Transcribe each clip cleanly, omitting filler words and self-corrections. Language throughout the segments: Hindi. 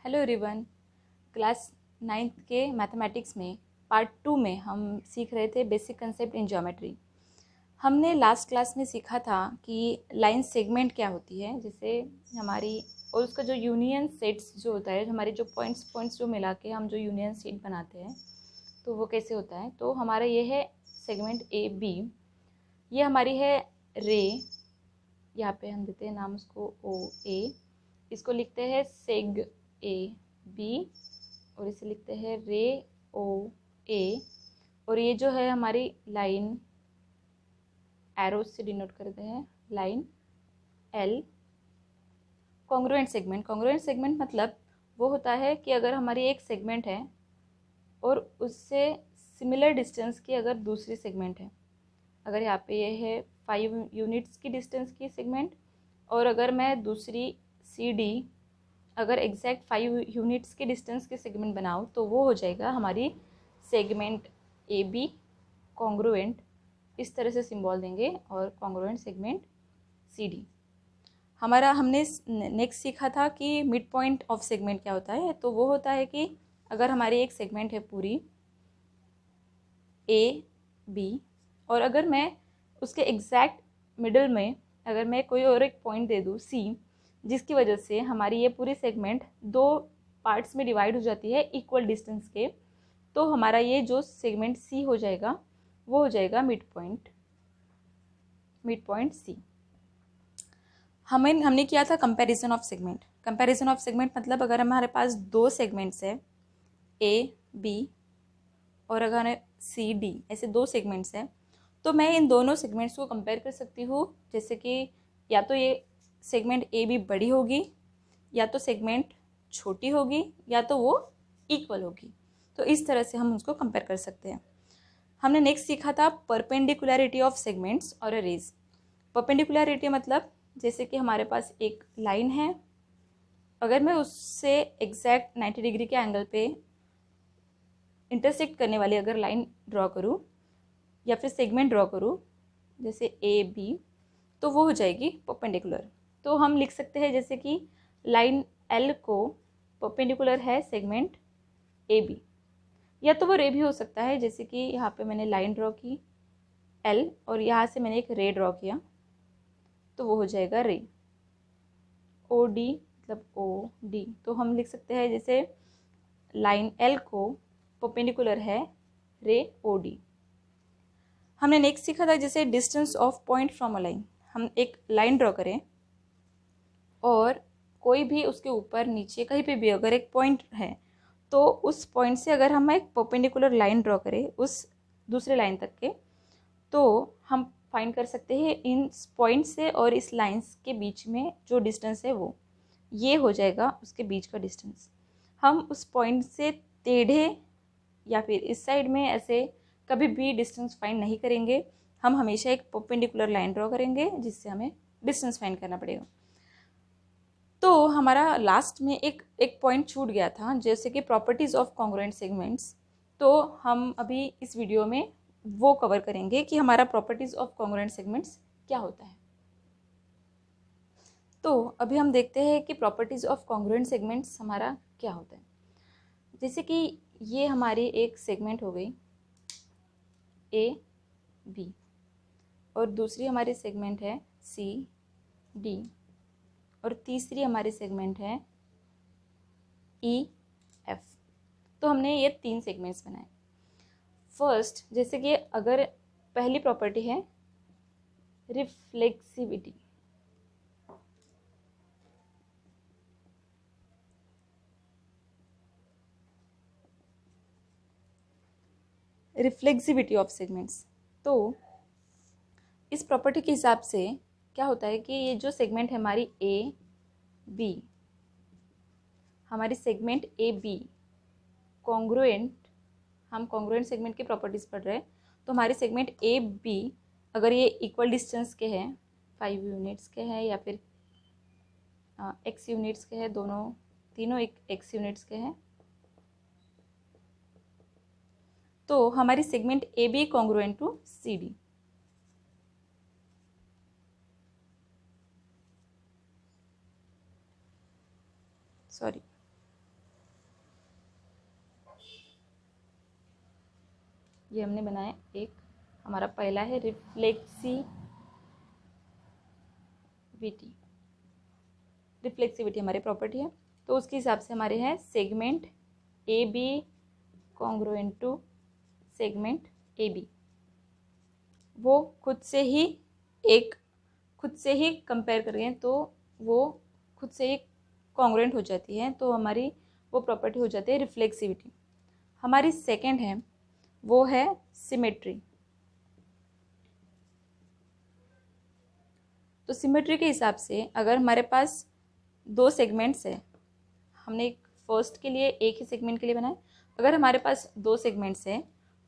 Hello everyone. क्लास 9th के मैथमेटिक्स में पार्ट 2 में हम सीख रहे थे बेसिक कंसेप्ट इन ज्योमेट्री। हमने लास्ट क्लास में सीखा था कि लाइन सेगमेंट क्या होती है, जैसे हमारी और उसका जो यूनियन सेट्स जो होता है, हमारे जो पॉइंट्स जो मिला के हम जो यूनियन सेट बनाते हैं तो वो कैसे होता है। तो हमारा ये है सेगमेंट ए बी, ये हमारी है रे, यहाँ पे हम देते हैं नाम उसको ओ ए, इसको लिखते हैं सेग ए बी और इसे लिखते हैं रे ओ ए। और ये जो है हमारी लाइन एरो से डिनोट करते हैं लाइन एल। कॉन्ग्रुएंट सेगमेंट मतलब वो होता है कि अगर हमारी एक सेगमेंट है और उससे सिमिलर डिस्टेंस की अगर दूसरी सेगमेंट है, अगर यहाँ पे ये है 5 यूनिट्स की डिस्टेंस की सेगमेंट और अगर मैं दूसरी सी डी अगर एग्जैक्ट 5 यूनिट्स के डिस्टेंस के सेगमेंट बनाऊँ तो वो हो जाएगा हमारी सेगमेंट ए बी कॉन्ग्रुएंट। इस तरह से सिंबल देंगे और कॉन्ग्रुएंट सेगमेंट सी डी। हमने नेक्स्ट सीखा था कि मिड पॉइंट ऑफ सेगमेंट क्या होता है। तो वो होता है कि अगर हमारी एक सेगमेंट है पूरी ए बी और अगर मैं उसके एग्जैक्ट मिडल में अगर मैं कोई और एक पॉइंट दे दूँ सी, जिसकी वजह से हमारी ये पूरी सेगमेंट दो पार्ट्स में डिवाइड हो जाती है इक्वल डिस्टेंस के, तो हमारा ये जो सेगमेंट सी हो जाएगा वो हो जाएगा मिड पॉइंट सी। हमने किया था कंपैरिजन ऑफ सेगमेंट मतलब अगर हमारे पास दो सेगमेंट्स है ए बी और अगर सी डी, ऐसे दो सेगमेंट्स हैं तो मैं इन दोनों सेगमेंट्स को कंपेयर कर सकती हूँ। जैसे कि या तो ये सेगमेंट ए बी बड़ी होगी या तो सेगमेंट छोटी होगी या तो वो इक्वल होगी। तो इस तरह से हम उसको कंपेयर कर सकते हैं। हमने नेक्स्ट सीखा था परपेंडिकुलरिटी ऑफ सेगमेंट्स और रेज। परपेंडिकुलरिटी मतलब जैसे कि हमारे पास एक लाइन है, अगर मैं उससे एग्जैक्ट 90 डिग्री के एंगल पे इंटरसेक्ट करने वाली अगर लाइन ड्रॉ करूँ या फिर सेगमेंट ड्रॉ करूँ जैसे ए बी, तो वो हो जाएगी परपेंडिकुलर। तो हम लिख सकते हैं जैसे कि लाइन एल को परपेंडिकुलर है सेगमेंट ए बी, या तो वो रे भी हो सकता है, जैसे कि यहाँ पे मैंने लाइन ड्रॉ की एल और यहाँ से मैंने एक रे ड्रॉ किया तो वो हो जाएगा रे। ओ डी मतलब ओ डी, तो हम लिख सकते हैं जैसे लाइन एल को परपेंडिकुलर है रे ओ डी। हमने नेक्स्ट सीखा था जैसे distance of point from a line. हम एक लाइन ड्रॉ करें और कोई भी उसके ऊपर नीचे कहीं पे भी अगर एक पॉइंट है तो उस पॉइंट से अगर हम एक परपेंडिकुलर लाइन ड्रॉ करें उस दूसरे लाइन तक के, तो हम फाइंड कर सकते हैं इन पॉइंट से और इस लाइंस के बीच में जो डिस्टेंस है वो ये हो जाएगा उसके बीच का डिस्टेंस। हम उस पॉइंट से टेढ़े या फिर इस साइड में ऐसे कभी भी डिस्टेंस फाइंड नहीं करेंगे, हम हमेशा एक परपेंडिकुलर लाइन ड्रॉ करेंगे जिससे हमें डिस्टेंस फाइंड करना पड़ेगा। तो हमारा लास्ट में एक पॉइंट छूट गया था जैसे कि प्रॉपर्टीज़ ऑफ कॉन्ग्रुएंट सेगमेंट्स। तो हम अभी इस वीडियो में वो कवर करेंगे कि हमारा प्रॉपर्टीज़ ऑफ कॉन्ग्रुएंट सेगमेंट्स क्या होता है। तो अभी हम देखते हैं कि प्रॉपर्टीज़ ऑफ कॉन्ग्रुएंट सेगमेंट्स हमारा क्या होता है। जैसे कि ये हमारी एक सेगमेंट हो गई ए बी और दूसरी हमारी सेगमेंट है सी डी और तीसरी हमारी सेगमेंट है ई एफ। तो हमने ये 3 सेगमेंट्स बनाए। फर्स्ट जैसे कि अगर पहली प्रॉपर्टी है रिफ्लेक्सिविटी। रिफ्लेक्सिविटी ऑफ सेगमेंट्स, तो इस प्रॉपर्टी के हिसाब से क्या होता है कि ये जो सेगमेंट है हमारी ए बी, हमारी सेगमेंट ए बी कॉन्ग्रुएंट, हम कॉन्ग्रुएंट सेगमेंट की प्रॉपर्टीज़ पढ़ रहे हैं। तो हमारी सेगमेंट ए बी अगर ये इक्वल डिस्टेंस के हैं 5 यूनिट्स के हैं या फिर एक्स यूनिट्स के हैं, तीनों एक एक्स यूनिट्स के हैं, तो हमारी segment A B congruent to C D. Sorry, ये हमने बनाया एक, हमारा पहला है रिफ्लेक्सिविटी हमारी प्रॉपर्टी है। तो उसके हिसाब से हमारे हैं segment A B congruent to segment A B, वो खुद से ही कंपेयर करें तो वो खुद से ही कॉन्ग्रुएंट हो जाती है, तो हमारी वो प्रॉपर्टी हो जाती है रिफ्लेक्सिविटी। हमारी सेकंड है वो है सिमेट्री। तो सिमेट्री के हिसाब से अगर हमारे पास दो सेगमेंट्स है, हमने एक फर्स्ट के लिए एक ही सेगमेंट के लिए बनाए, अगर हमारे पास दो सेगमेंट्स है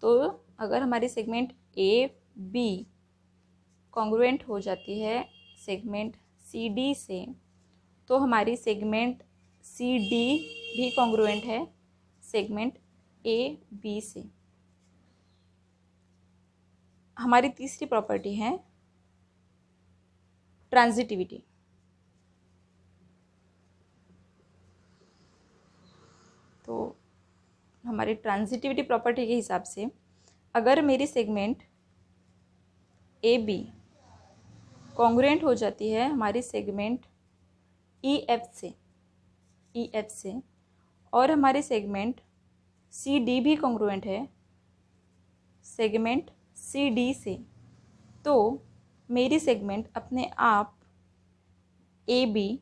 तो अगर हमारी सेगमेंट ए बी कॉन्ग्रुएंट हो जाती है सेगमेंट सी डी से, तो हमारी सेगमेंट सी डी भी कॉन्ग्रुएंट है सेगमेंट ए बी से। हमारी तीसरी प्रॉपर्टी है ट्रांजिटिविटी। तो हमारी ट्रांजिटिविटी प्रॉपर्टी के हिसाब से अगर मेरी सेगमेंट ए बी कॉन्ग्रुएंट हो जाती है हमारी सेगमेंट ई एफ से और हमारी सेगमेंट सी डी भी कॉन्ग्रुएंट है सेगमेंट सी डी से, तो मेरी सेगमेंट अपने आप ए बी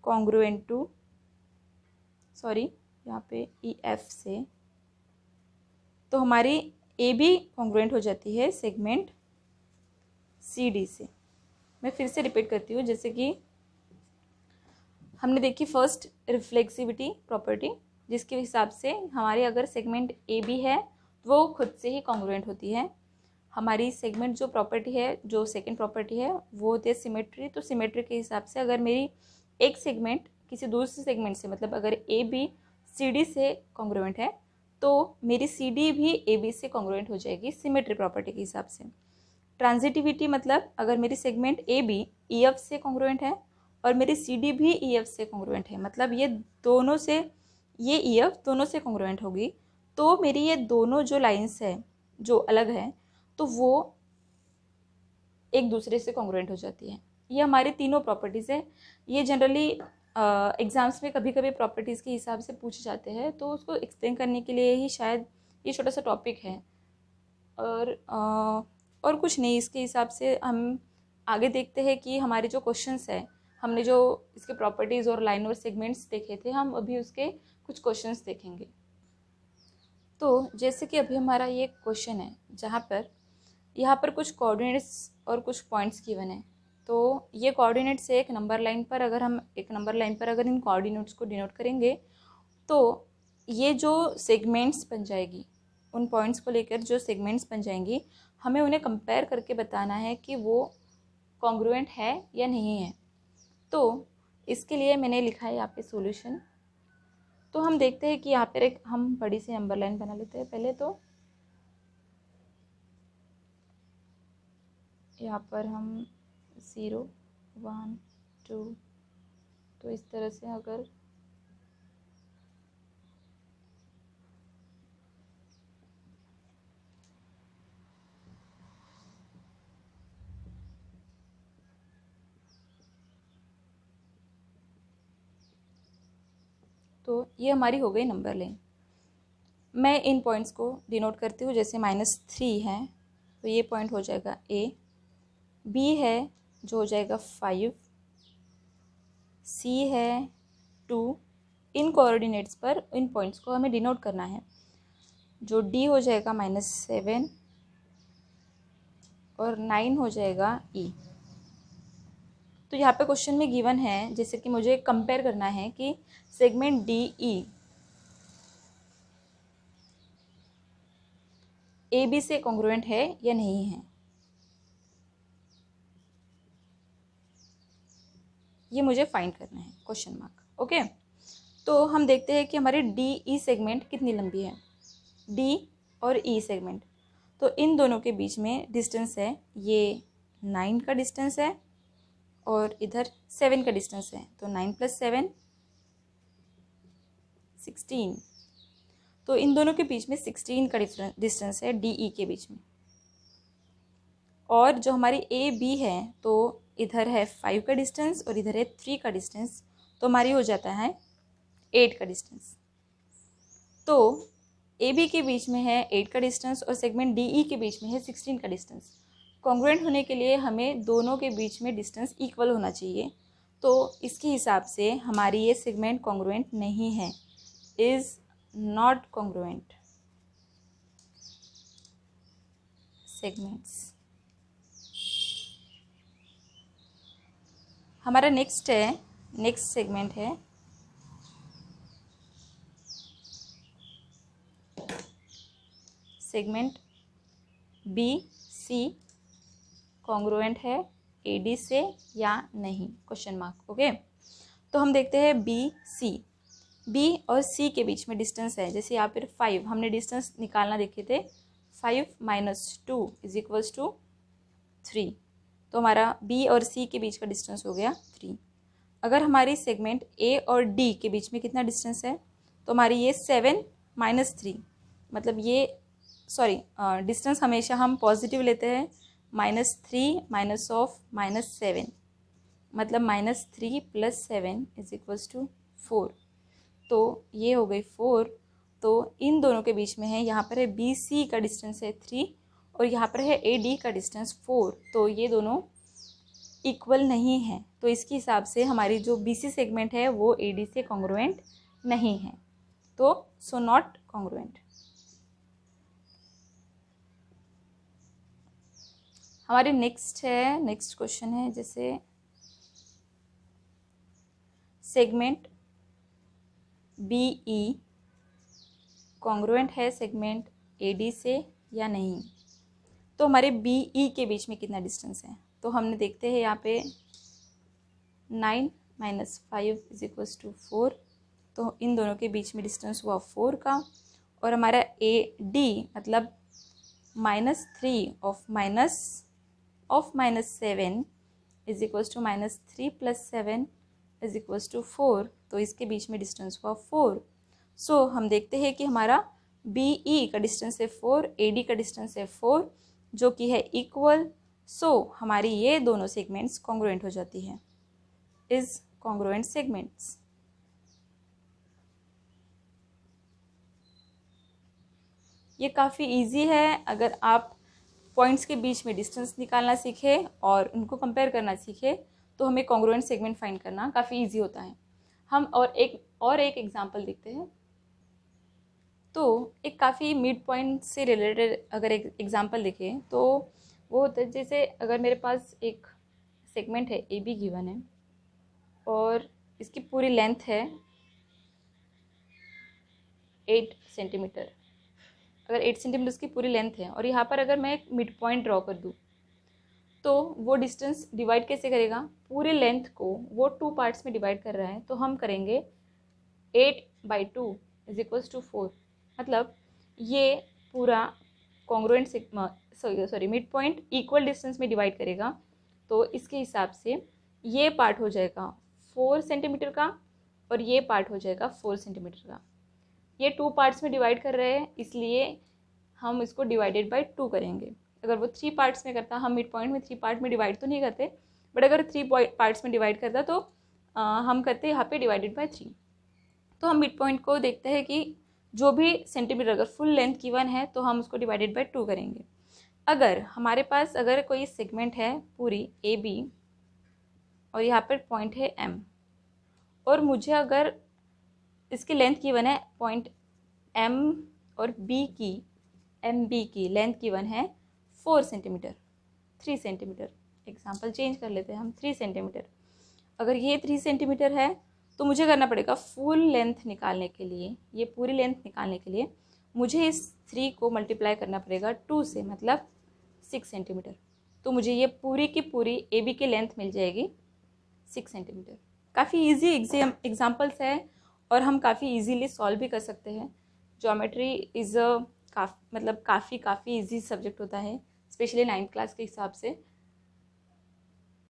कॉन्ग्रुएंट टू यहाँ पे ई एफ से, तो हमारी ए बी कॉन्ग्रुएंट हो जाती है सेगमेंट सी डी से। मैं फिर से रिपीट करती हूँ, जैसे कि हमने देखी फर्स्ट रिफ्लेक्सिविटी प्रॉपर्टी, जिसके हिसाब से हमारी अगर सेगमेंट ए बी है वो खुद से ही कॉन्ग्रुएंट होती है। हमारी सेगमेंट जो प्रॉपर्टी है, जो सेकंड प्रॉपर्टी है वो होती है सिमेट्री। तो सिमेट्री के हिसाब से अगर मेरी एक सेगमेंट किसी दूसरे सेगमेंट से, मतलब अगर ए बी सी डी से कॉन्ग्रुएंट है तो मेरी सी डी भी ए बी से कॉन्ग्रुएंट हो जाएगी सिमेट्री प्रॉपर्टी के हिसाब से। ट्रांजिटिविटी मतलब अगर मेरी segment A B E F से कॉन्ग्रुएंट है और मेरी सी डी भी ई एफ से कॉन्ग्रुएंट है, मतलब ये दोनों से, ये ई एफ दोनों से कॉन्ग्रुएंट होगी, तो मेरी ये दोनों जो लाइंस है जो अलग है तो वो एक दूसरे से कॉन्ग्रुएंट हो जाती है। ये हमारी तीनों प्रॉपर्टीज़ है। ये जनरली एग्ज़ाम्स में कभी कभी प्रॉपर्टीज़ के हिसाब से पूछे जाते हैं, तो उसको एक्सप्लेन करने के लिए ही शायद ये छोटा सा टॉपिक है, और कुछ नहीं। इसके हिसाब से हम आगे देखते हैं कि हमारे जो क्वेश्चंस है, हमने जो इसके प्रॉपर्टीज़ और लाइन और सेगमेंट्स देखे थे, हम अभी उसके कुछ क्वेश्चंस देखेंगे। तो जैसे कि अभी हमारा ये क्वेश्चन है जहाँ पर यहाँ पर कुछ कोऑर्डिनेट्स और कुछ पॉइंट्स गिवन है। तो ये कोऑर्डिनेट्स है एक नंबर लाइन पर, अगर हम एक नंबर लाइन पर अगर इन कोऑर्डिनेट्स को डिनोट करेंगे तो ये जो सेगमेंट्स बन जाएगी, उन पॉइंट्स को लेकर जो सेगमेंट्स बन जाएंगी, हमें उन्हें कंपेयर करके बताना है कि वो कॉन्ग्रुएंट है या नहीं है। तो इसके लिए मैंने लिखा है यहाँ पे सॉल्यूशन। तो हम देखते हैं कि यहाँ पर एक हम बड़ी सी नंबर लाइन बना लेते हैं पहले। तो यहाँ पर हम 0 1 2, तो इस तरह से अगर तो ये हमारी हो गई नंबर लाइन। मैं इन पॉइंट्स को डिनोट करती हूँ, जैसे -3 है तो ये पॉइंट हो जाएगा A, B है जो हो जाएगा 5, C है 2। इन कोऑर्डिनेट्स पर इन पॉइंट्स को हमें डिनोट करना है। जो D हो जाएगा -7 और 9 हो जाएगा E। तो यहाँ पे क्वेश्चन में गिवन है, जैसे कि मुझे कंपेयर करना है कि segment D E A B से कॉन्ग्रुएंट है या नहीं है, ये मुझे फाइंड करना है, क्वेश्चन मार्क। ओके, तो हम देखते हैं कि हमारी डी ई सेगमेंट कितनी लंबी है, डी और ई सेगमेंट। तो इन दोनों के बीच में डिस्टेंस है, ये 9 का डिस्टेंस है और इधर 7 का डिस्टेंस है। तो 9 + 7 16। तो इन दोनों के बीच में 16 का डिस्टेंस है डी ई के बीच में। और जो हमारी ए बी है तो इधर है 5 का डिस्टेंस और इधर है 3 का डिस्टेंस, तो हमारी हो जाता है 8 का डिस्टेंस। तो ए बी के बीच में है 8 का डिस्टेंस और सेगमेंट डी ई के बीच में है 16 का डिस्टेंस। कॉन्ग्रुएंट होने के लिए हमें दोनों के बीच में डिस्टेंस इक्वल होना चाहिए, तो इसके हिसाब से हमारी ये सेगमेंट कॉन्ग्रुएंट नहीं है, इज़ नॉट कॉन्ग्रुएंट सेगमेंट्स। हमारा नेक्स्ट सेगमेंट है सेगमेंट बी सी कॉन्ग्रुएंट है ए डी से या नहीं, क्वेश्चन मार्क। ओके, तो हम देखते हैं बी और सी के बीच में डिस्टेंस है, जैसे यहाँ पर 5 हमने डिस्टेंस निकालना देखे थे, 5 - 2 = 3, तो हमारा बी और सी के बीच का डिस्टेंस हो गया 3। अगर हमारी सेगमेंट ए और डी के बीच में कितना डिस्टेंस है, तो हमारी ये 7 - 3, मतलब ये डिस्टेंस हमेशा हम पॉजिटिव लेते हैं, -3 - -7, मतलब -3 + 7 = 4, तो ये हो गई 4। तो इन दोनों के बीच में है, यहाँ पर है बी सी का डिस्टेंस है 3 और यहाँ पर है ए डी का डिस्टेंस 4, तो ये दोनों इक्वल नहीं है, तो इसके हिसाब से हमारी जो बी सी सेगमेंट है वो ए डी से कॉन्ग्रुएंट नहीं है, तो सो नॉट कॉन्ग्रुएंट। हमारे नेक्स्ट क्वेश्चन है, जैसे सेगमेंट बी ई कॉन्ग्रुएंट है सेगमेंट ए डी से या नहीं। तो हमारे बी ई के बीच में कितना डिस्टेंस है, तो हमने देखते हैं यहाँ पे 9 - 5 = 4, तो इन दोनों के बीच में डिस्टेंस हुआ 4 का। और हमारा ए डी मतलब -3 of -7 = -3 + 7 = 4, तो इसके बीच में डिस्टेंस हुआ 4। सो हम देखते हैं कि हमारा बी ई का डिस्टेंस है 4, ए डी का डिस्टेंस है 4, जो कि है इक्वल। सो हमारी ये दोनों सेगमेंट्स कॉन्ग्रुएंट हो जाती है, इज कॉन्ग्रुएंट सेगमेंट्स। ये काफ़ी इजी है, अगर आप पॉइंट्स के बीच में डिस्टेंस निकालना सीखे और उनको कंपेयर करना सीखे तो हमें कॉन्ग्रुएंट सेगमेंट फाइंड करना काफ़ी इजी होता है। हम और एक एग्जांपल देखते हैं। तो एक काफ़ी मिड पॉइंट से रिलेटेड अगर एक एग्जांपल देखें तो वो होता है, जैसे अगर मेरे पास एक सेगमेंट है ए बी गिवन है और इसकी पूरी लेंथ है 8 सेंटीमीटर। अगर 8 सेंटीमीटर उसकी पूरी लेंथ है और यहाँ पर अगर मैं एक मिड पॉइंट ड्रॉ कर दूँ तो वो डिस्टेंस डिवाइड कैसे करेगा, पूरे लेंथ को वो 2 पार्ट्स में डिवाइड कर रहा है, तो हम करेंगे 8/2 = 4, मतलब ये पूरा congruent mid point equal distance में डिवाइड करेगा, तो इसके हिसाब से ये पार्ट हो जाएगा 4 सेंटीमीटर का और ये पार्ट हो जाएगा 4 सेंटीमीटर का। ये 2 पार्ट्स में डिवाइड कर रहे हैं, इसलिए हम इसको डिवाइडेड बाय 2 करेंगे। अगर वो 3 पार्ट्स में करता, हम मिड पॉइंट में 3 पार्ट में डिवाइड तो नहीं करते, बट अगर 3 पार्ट्स में डिवाइड करता तो हम करते यहाँ पे डिवाइडेड बाय 3। तो हम मिड पॉइंट को देखते हैं कि जो भी सेंटीमीटर अगर फुल लेंथ गिवन है तो हम उसको डिवाइडेड बाय 2 करेंगे। अगर हमारे पास अगर कोई सेगमेंट है पूरी ए बी और यहाँ पर पॉइंट है एम, और मुझे अगर इसकी लेंथ गिवन है पॉइंट एम और बी की लेंथ गिवन है 4 सेंटीमीटर, 3 सेंटीमीटर, एग्जाम्पल चेंज कर लेते हैं हम, 3 सेंटीमीटर। अगर ये 3 सेंटीमीटर है तो मुझे करना पड़ेगा फुल लेंथ निकालने के लिए, ये पूरी लेंथ निकालने के लिए मुझे इस 3 को मल्टीप्लाई करना पड़ेगा 2 से, मतलब 6 सेंटीमीटर। तो मुझे ये पूरी की पूरी ए बी की लेंथ मिल जाएगी 6 सेंटीमीटर। काफ़ी इजी एग्जाम्पल्स है और हम काफ़ी इजीली सॉल्व भी कर सकते हैं। ज्योमेट्री इज़ काफ़ी इजी सब्जेक्ट होता है, स्पेशली 9th क्लास के हिसाब से।